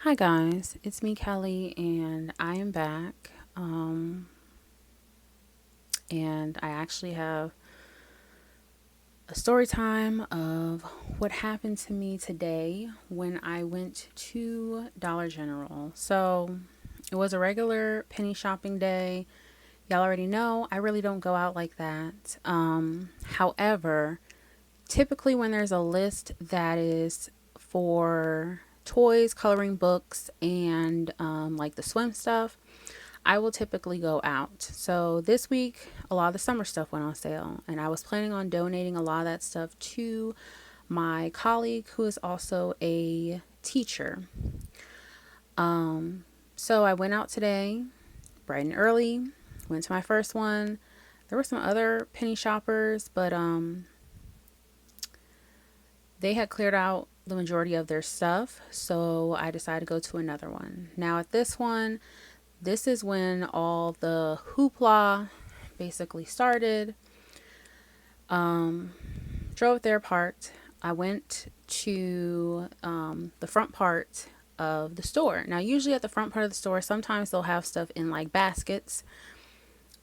Hi guys, it's me Kelly and I am back. And I actually have a story time of what happened to me today when I went to Dollar General. So it was a regular penny shopping day. Y'all already know I really don't go out like that. However, typically when there's a list that is for toys, coloring books, and like the swim stuff, I will typically go out. So this week, a lot of the summer stuff went on sale, and I was planning on donating a lot of that stuff to my colleague who is also a teacher. So I went out today, bright and early, went to my first one. There were some other penny shoppers, but they had cleared out the majority of their stuff, so I decided to go to another one. Now, at this one, this is when all the hoopla basically started. Drove there, parked. I went to the front part of the store. Now, usually at the front part of the store, sometimes they'll have stuff in like baskets.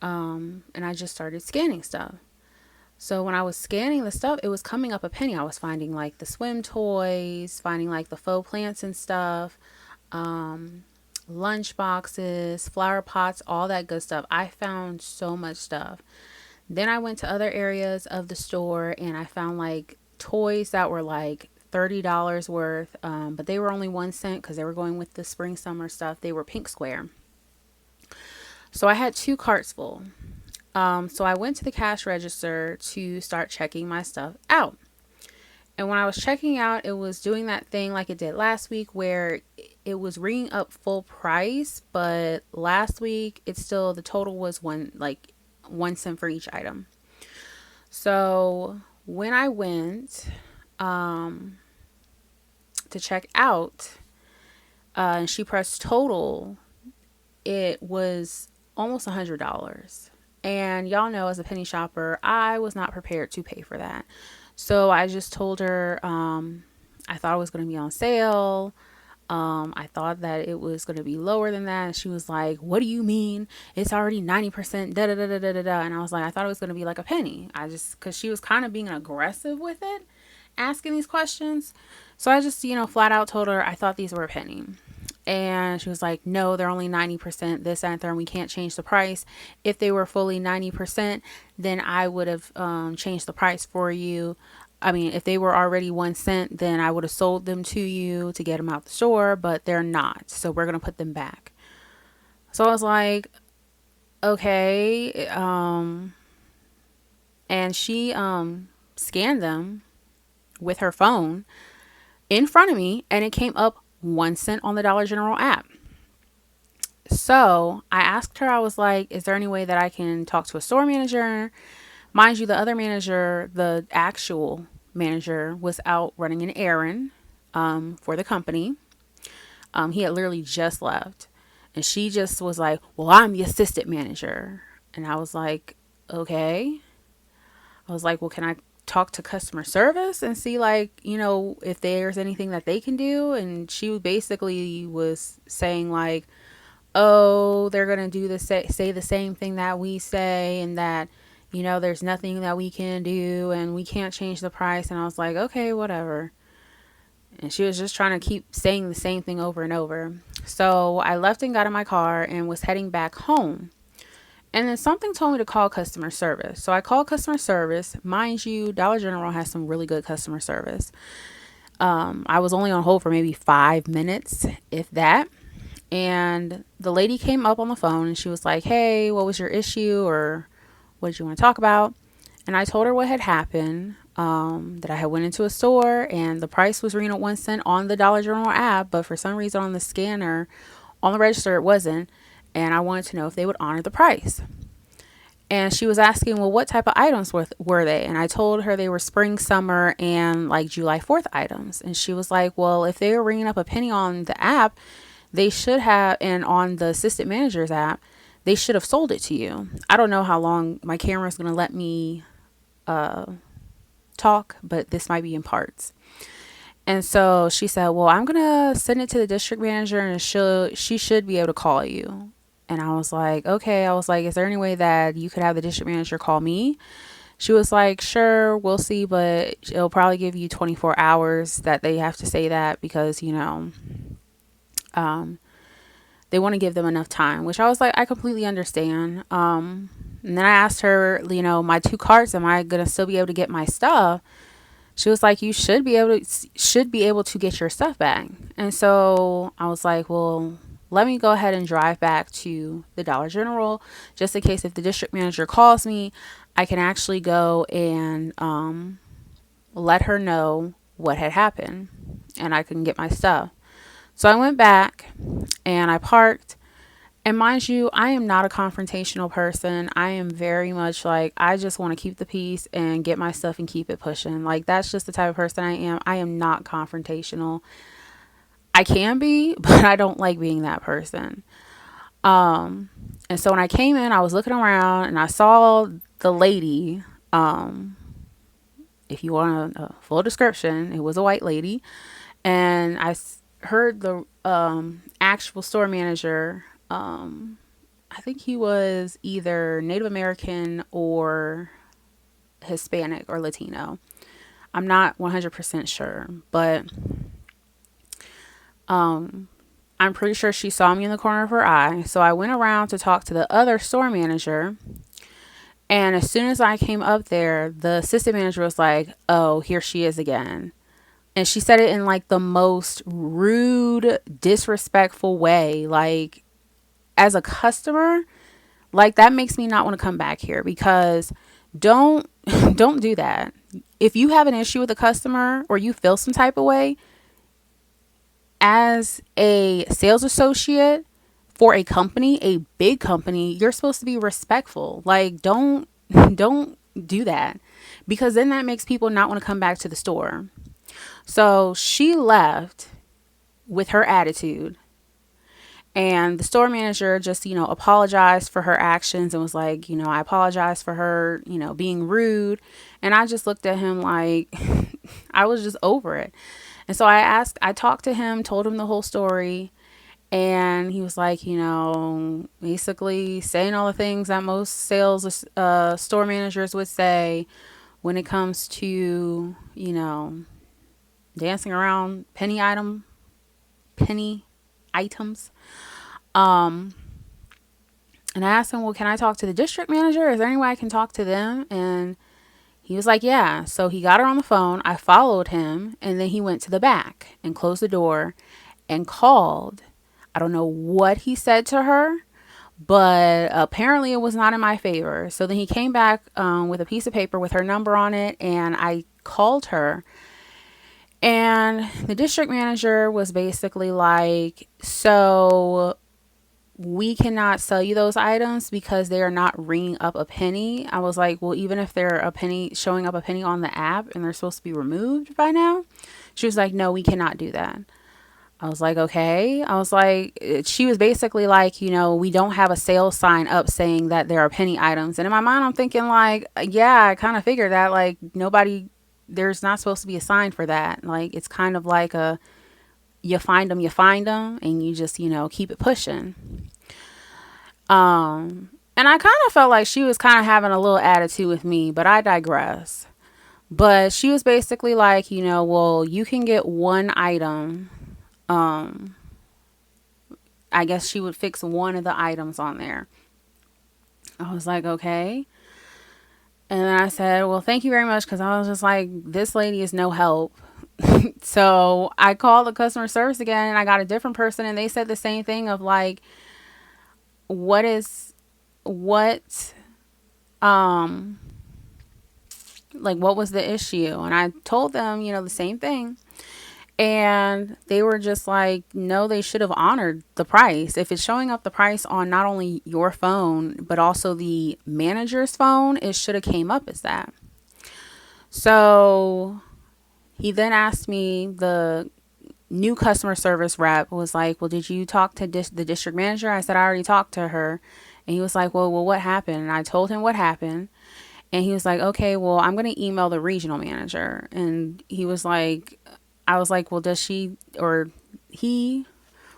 And I just started scanning stuff. So when I was scanning the stuff, it was coming up a penny. I was finding like the swim toys, finding like the faux plants and stuff, lunch boxes, flower pots, all that good stuff. I found so much stuff. Then I went to other areas of the store and I found like toys that were like $30 worth, but they were only 1 cent because they were going with the spring summer stuff. They were pink square. So I had two carts full. So I went to the cash register to start checking my stuff out. And when I was checking out, it was doing that thing like it did last week where it was ringing up full price, but last week it's still the total was 1 cent for each item. So when I went to check out, and she pressed total, it was almost $100. And y'all know, as a penny shopper, I was not prepared to pay for that. So I just told her I thought it was going to be on sale. I thought that it was going to be lower than that. And she was like, "What do you mean? It's already 90%." Da da da da da da da. And I was like, "I thought it was going to be like a penny." Because she was kind of being aggressive with it, asking these questions. So I just, flat out told her I thought these were a penny. And she was like, "No, they're only 90% this, that, and third, and we can't change the price. If they were fully 90%, then I would have changed the price for you. I mean, if they were already 1 cent, then I would have sold them to you to get them out the store, but they're not. So we're going to put them back." So I was like, okay. And she scanned them with her phone in front of me, and it came up 1 cent on the Dollar General app. So I asked her, I was like, "Is there any way that I can talk to a store manager?" Mind you, the other manager, the actual manager, was out running an errand for the company. He had literally just left. And she just was like, "Well, I'm the assistant manager." And I was like, "Okay." I was like, "Well, can I talk to customer service and see, like, if there's anything that they can do?" And she basically was saying, like, "Oh, they're going to do say the same thing that we say, and that, there's nothing that we can do and we can't change the price." And I was like, "Okay, whatever." And she was just trying to keep saying the same thing over and over. So I left and got in my car and was heading back home. And then something told me to call customer service. So I called customer service. Mind you, Dollar General has some really good customer service. I was only on hold for maybe 5 minutes, if that. And the lady came up on the phone and she was like, "Hey, what was your issue, or what did you want to talk about?" And I told her what had happened, that I had went into a store and the price was reading at 1 cent on the Dollar General app, but for some reason on the scanner, on the register, it wasn't. And I wanted to know if they would honor the price. And she was asking, "Well, what type of items were they?" And I told her they were spring, summer, and like July 4th items. And she was like, "Well, if they were ringing up a penny on the app, they should have, and on the assistant manager's app, they should have sold it to you." I don't know how long my camera is going to let me talk, but this might be in parts. And so she said, well, I'm going to send it to the district manager and she should be able to call you. And I was like, okay. I was like, is there any way that you could have the district manager call me? She was like, sure, we'll see, but it'll probably give you 24 hours that they have to say that because, um, they want to give them enough time, which I was like, I completely understand. And then I asked her, my 2 carts, am I going to still be able to get my stuff? She was like, you should be able to get your stuff back. And so I was like, well, let me go ahead and drive back to the Dollar General just in case if the district manager calls me, I can actually go and let her know what had happened and I can get my stuff. So I went back and I parked. And mind you, I am not a confrontational person. I am very much like, I just want to keep the peace and get my stuff and keep it pushing. Like, that's just the type of person I am. I am not confrontational. I can be, but I don't like being that person. And so when I came in, I was looking around and I saw the lady. If you want a full description, it was a white lady. And heard the actual store manager. I think he was either Native American or Hispanic or Latino. I'm not 100% sure, but I'm pretty sure she saw me in the corner of her eye. So I went around to talk to the other store manager. And as soon as I came up there, the assistant manager was like, oh, here she is again. And she said it in like the most rude, disrespectful way. Like, as a customer, like that makes me not want to come back here because don't don't do that. If you have an issue with a customer or you feel some type of way as a sales associate for a company, a big company, you're supposed to be respectful. Like don't do that because then that makes people not want to come back to the store. So she left with her attitude. And the store manager just, apologized for her actions and was like, I apologize for her, being rude. And I just looked at him like I was just over it. And so I talked to him, told him the whole story. And he was like, basically saying all the things that most sales store managers would say when it comes to, dancing around penny items. And I asked him, well, can I talk to the district manager? Is there any way I can talk to them? And he was like, yeah. So he got her on the phone. I followed him. And then he went to the back and closed the door and called. I don't know what he said to her, but apparently it was not in my favor. So then he came back with a piece of paper with her number on it. And I called her. And the district manager was basically like, so we cannot sell you those items because they are not ringing up a penny. I was like, well, even if they're showing up a penny on the app and they're supposed to be removed by now. She was like, no, we cannot do that. I was like, okay. I was like, she was basically like, we don't have a sales sign up saying that there are penny items. And in my mind, I'm thinking like, yeah, I kind of figured that like there's not supposed to be a sign for that. Like, it's kind of like you find them, and you just, keep it pushing. And I kind of felt like she was kind of having a little attitude with me, but I digress. But she was basically like, well, you can get one item. I guess she would fix one of the items on there. I was like, okay. And then I said, well, thank you very much. Cause I was just like, this lady is no help. So I called the customer service again and I got a different person and they said the same thing of like, what was the issue? And I told them, the same thing. And they were just like, no, they should have honored the price. If it's showing up the price on not only your phone, but also the manager's phone, it should have came up as that. So he then asked me, the new customer service rep was like, well, did you talk to the district manager? I said, I already talked to her. And he was like, well, what happened? And I told him what happened. And he was like, okay, well, I'm going to email the regional manager. And he was like, I was like, well, does she or he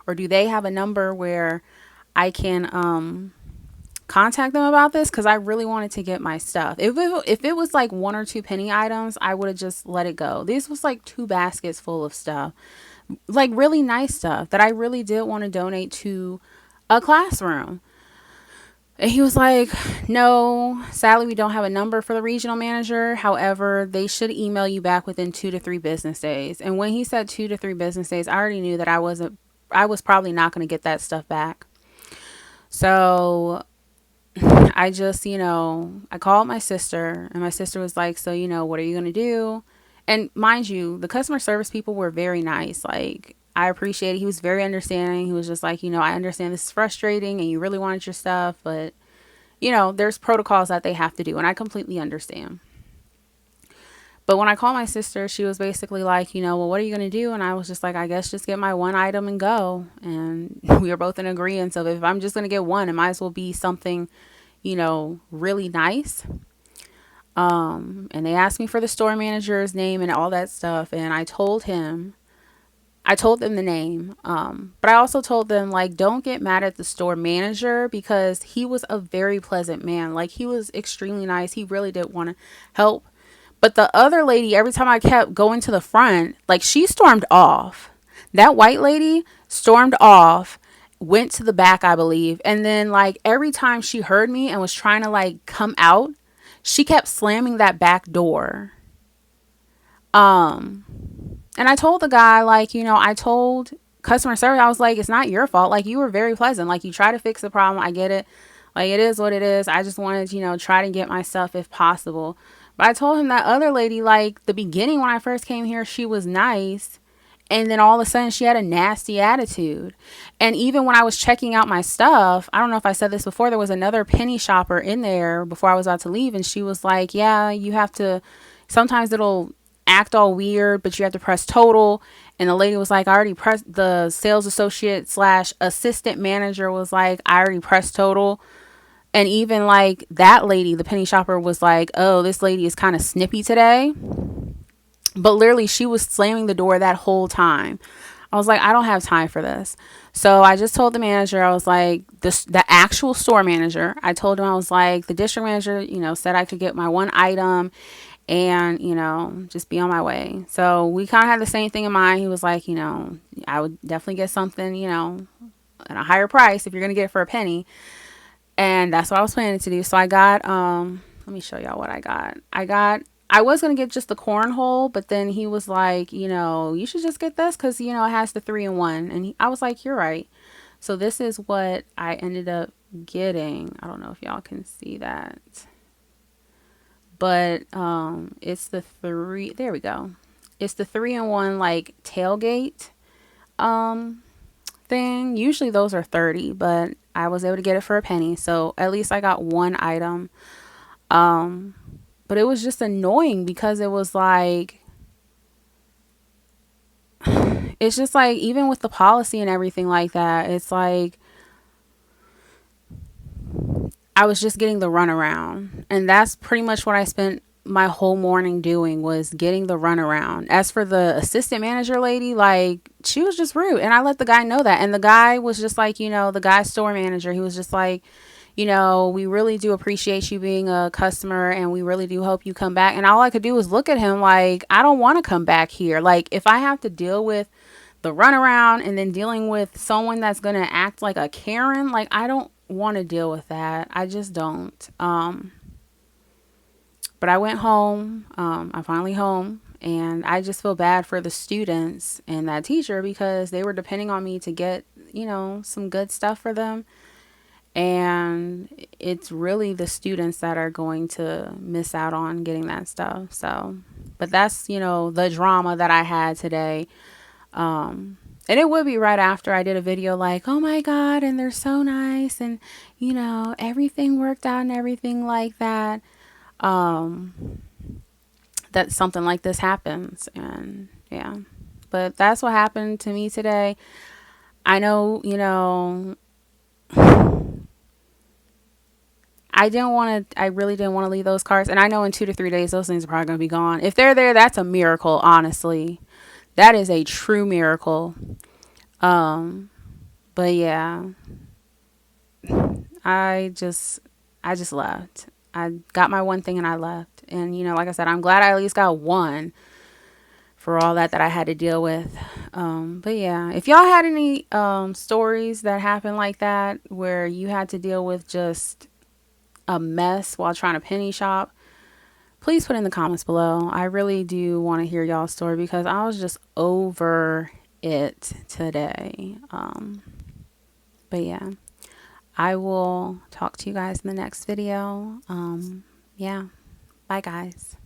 or do they have a number where I can contact them about this? Because I really wanted to get my stuff. If it was like one or two penny items, I would have just let it go. This was like two baskets full of stuff, like really nice stuff that I really did want to donate to a classroom. And he was like, no, sadly, we don't have a number for the regional manager. However, they should email you back within 2 to 3 business days. And when he said 2 to 3 business days, I already knew that I was probably not going to get that stuff back. So I just, I called my sister, and my sister was like, so, what are you going to do? And mind you, the customer service people were very nice. Like, I appreciate it. He was very understanding. He was just like, I understand this is frustrating and you really wanted your stuff, but, there's protocols that they have to do. And I completely understand. But when I called my sister, she was basically like, well, what are you going to do? And I was just like, I guess just get my one item and go. And we were both in agreement. So if I'm just going to get one, it might as well be something, really nice. And they asked me for the store manager's name and all that stuff. And I told them the name. But I also told them, like, don't get mad at the store manager because he was a very pleasant man. Like, he was extremely nice. He really did want to help. But the other lady, every time I kept going to the front, like, she stormed off. That white lady stormed off, went to the back, I believe. And then, like, every time she heard me and was trying to, like, come out, she kept slamming that back door. And I told the guy, like, I told customer service, I was like, it's not your fault. Like, you were very pleasant. Like, you try to fix the problem. I get it. Like, it is what it is. I just wanted to, try to get my stuff if possible. But I told him that other lady, like, the beginning when I first came here, she was nice. And then all of a sudden she had a nasty attitude. And even when I was checking out my stuff, I don't know if I said this before, there was another penny shopper in there before I was about to leave. And she was like, yeah, you have to, sometimes it'll act all weird, but you have to press total. And the lady was like, I already pressed, the sales associate slash assistant manager was like, I already pressed total. And even like that lady, the penny shopper, was like, oh, this lady is kind of snippy today. But literally, she was slamming the door that whole time. I was like, I don't have time for this. So I just told the manager, I was like, the actual store manager, I told him, I was like, the district manager, said I could get my one item and, just be on my way. So we kind of had the same thing in mind. He was like, I would definitely get something, at a higher price if you're going to get it for a penny. And that's what I was planning to do. So I got, let me show y'all what I got. I was going to get just the cornhole, but then he was like, you should just get this because, it has the 3-in-1. And I was like, you're right. So this is what I ended up getting. I don't know if y'all can see that. But it's the there we go. It's the 3-in-1 like tailgate thing. Usually those are 30, but I was able to get it for a penny. So at least I got one item. But it was just annoying because it was like, it's just like, even with the policy and everything like that, it's like, I was just getting the runaround. And that's pretty much what I spent my whole morning doing, was getting the runaround. As for the assistant manager lady, like, she was just rude. And I let the guy know that. And the guy was just like, the guy store manager, he was just like, we really do appreciate you being a customer and we really do hope you come back. And all I could do was look at him like, I don't want to come back here. Like, if I have to deal with the runaround and then dealing with someone that's going to act like a Karen, like, I don't want to deal with that. I just don't. But I went home. I'm finally home. And I just feel bad for the students and that teacher because they were depending on me to get, some good stuff for them. And it's really the students that are going to miss out on getting that stuff. So, but that's, the drama that I had today. And it would be right after I did a video like, oh my God, and they're so nice. And, everything worked out and everything like that. That something like this happens. And yeah, but that's what happened to me today. I know, I really didn't want to leave those cards. And I know in 2 to 3 days, those things are probably going to be gone. If they're there, that's a miracle, honestly. That is a true miracle. Um, but yeah, I just I just left. I got my one thing and I left. And you know, like I said, I'm glad I at least got one for all that I had to deal with. But yeah, if y'all had any stories that happened like that where you had to deal with just a mess while trying to penny shop, please put in the comments below. I really do want to hear y'all's story because I was just over it today. But yeah, I will talk to you guys in the next video. Yeah, bye guys.